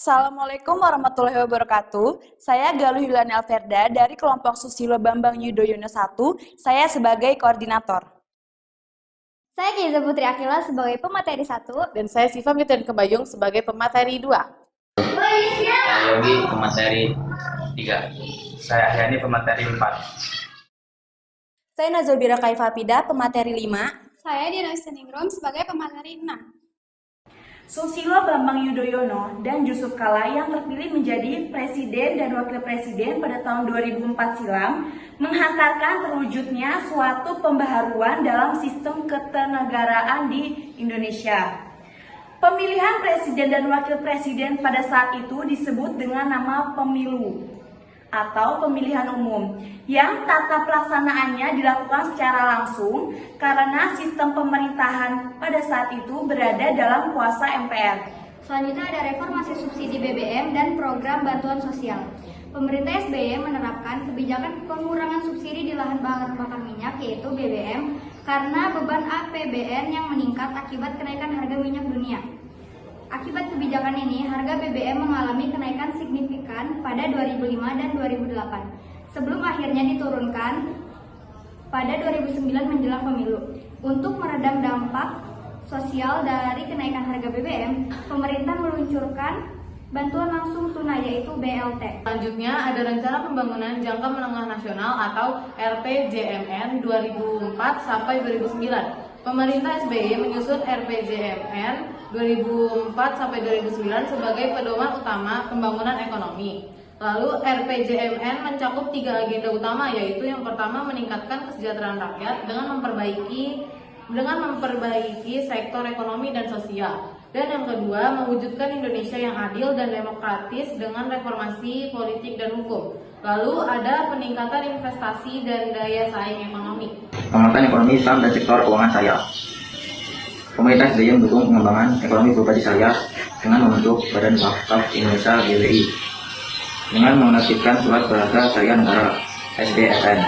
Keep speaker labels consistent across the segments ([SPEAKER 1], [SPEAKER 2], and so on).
[SPEAKER 1] Assalamualaikum warahmatullahi wabarakatuh. Saya Galuh Hilani Alverda dari kelompok Susilo Bambang Yudhoyono 1. Saya sebagai koordinator.
[SPEAKER 2] Saya Keiza Putri Akila sebagai pemateri 1.
[SPEAKER 3] Dan saya Siva Fitriani Kebayung sebagai pemateri 2.
[SPEAKER 4] Saya Yogi pemateri 3. Saya Ahyani pemateri 4.
[SPEAKER 1] Saya Nazobira Kaifapida pemateri 5.
[SPEAKER 2] Saya Diana Steningrum sebagai pemateri 6.
[SPEAKER 1] Susilo Bambang Yudhoyono dan Jusuf Kalla yang terpilih menjadi Presiden dan Wakil Presiden pada tahun 2004 silam menghantarkan terwujudnya suatu pembaharuan dalam sistem ketenagaraan di Indonesia. Pemilihan Presiden dan Wakil Presiden pada saat itu disebut dengan nama pemilu atau pemilihan umum yang tata pelaksanaannya dilakukan secara langsung karena sistem pemerintahan pada saat itu berada dalam kuasa MPR.
[SPEAKER 2] Selanjutnya ada reformasi subsidi BBM dan program bantuan sosial. Pemerintah SBY menerapkan kebijakan pengurangan subsidi di lahan bakar minyak yaitu BBM karena beban APBN yang meningkat akibat kenaikan harga minyak dunia. Akibat kebijakan ini, harga BBM mengalami kenaikan signifikan pada 2005 dan 2008, sebelum akhirnya diturunkan pada 2009 menjelang pemilu. Untuk meredam dampak sosial dari kenaikan harga BBM, pemerintah meluncurkan bantuan langsung tunai yaitu BLT.
[SPEAKER 3] Selanjutnya ada rencana pembangunan jangka menengah nasional atau RPJMN 2004 sampai 2009. Pemerintah SBY menyusun RPJMN 2004 sampai 2009 sebagai pedoman utama pembangunan ekonomi. Lalu RPJMN mencakup 3 agenda utama, yaitu yang pertama meningkatkan kesejahteraan rakyat dengan memperbaiki sektor ekonomi dan sosial. Dan yang kedua, mewujudkan Indonesia yang adil dan demokratis dengan reformasi politik dan hukum. Lalu ada peningkatan investasi dan daya saing ekonomi.
[SPEAKER 5] Penguatan ekonomi Islam dan sektor keuangan syariah. Pemerintah SBY mendukung pengembangan ekonomi berbasis syariah dengan membentuk Badan Wakaf Indonesia (BWI) dengan menerbitkan surat berharga syariah negara (SBSN).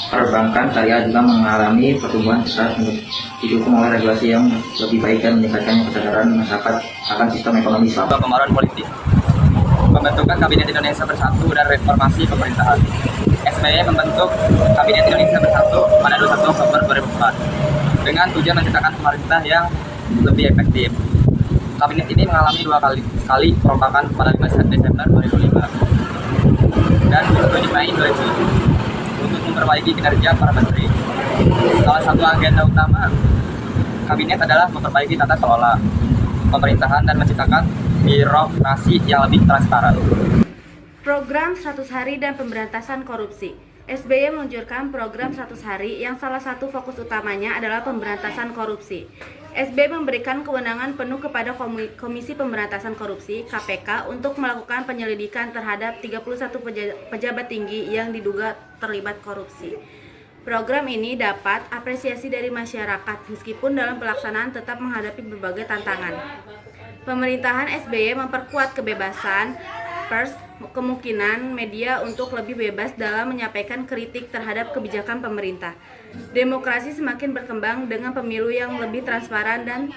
[SPEAKER 5] Perbankan syariah juga mengalami pertumbuhan besar didukung oleh regulasi yang lebih baik dan meningkatkan kesadaran masyarakat akan sistem ekonomi Islam.
[SPEAKER 4] Pembaruan politik, pembentukan Kabinet Indonesia Bersatu dan reformasi pemerintahan. SBY membentuk Kabinet Indonesia Bersatu pada 21 Oktober 2004 dengan tujuan menciptakan pemerintah yang lebih efektif. Kabinet ini mengalami 2 kali perombakan pada 15 Desember 2005 dan 7 Mei 2007 untuk memperbaiki kinerja para menteri. Salah satu agenda utama Kabinet adalah memperbaiki tata kelola pemerintahan dan menciptakan birokrasi yang lebih transparan.
[SPEAKER 6] Program 100 hari dan pemberantasan korupsi. SBY meluncurkan program 100 hari yang salah satu fokus utamanya adalah pemberantasan korupsi. SBY memberikan kewenangan penuh kepada Komisi Pemberantasan Korupsi (KPK) untuk melakukan penyelidikan terhadap 31 pejabat tinggi yang diduga terlibat korupsi. Program ini dapat apresiasi dari masyarakat meskipun dalam pelaksanaan tetap menghadapi berbagai tantangan. Pemerintahan SBY memperkuat kebebasan pers, kemungkinan media untuk lebih bebas dalam menyampaikan kritik terhadap kebijakan pemerintah. Demokrasi semakin berkembang dengan pemilu yang lebih transparan dan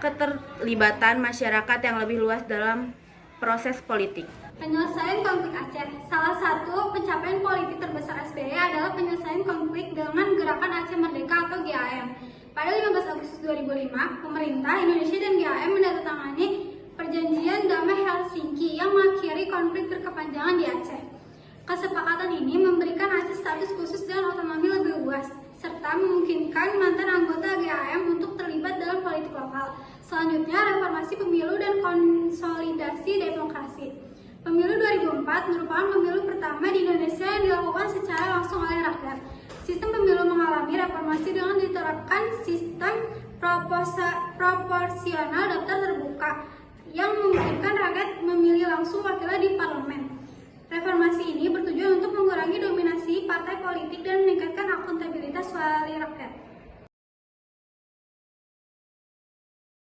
[SPEAKER 6] keterlibatan masyarakat yang lebih luas dalam proses politik.
[SPEAKER 2] Penyelesaian konflik Aceh. Salah satu pencapaian politik terbesar SBY adalah penyelesaian konflik dengan Gerakan Aceh Merdeka atau GAM. Pada 15 Agustus 2005, pemerintah Indonesia dan GAM menandatangani Perjanjian Damai Helsinki yang mengakhiri konflik berkepanjangan di Aceh. Kesepakatan ini memberikan Aceh status khusus dan otonomi lebih luas, serta memungkinkan mantan anggota GAM untuk terlibat dalam politik lokal. Selanjutnya, reformasi pemilu dan konsolidasi demokrasi. Pemilu 2004 merupakan pemilu pertama di Indonesia yang dilakukan secara langsung oleh rakyat. Sistem pemilu mengalami reformasi dengan diterapkan sistem proporsional daftar terbuka yang memungkinkan rakyat memilih langsung wakilnya di parlemen. Reformasi ini bertujuan untuk mengurangi dominasi partai politik dan meningkatkan akuntabilitas suara rakyat.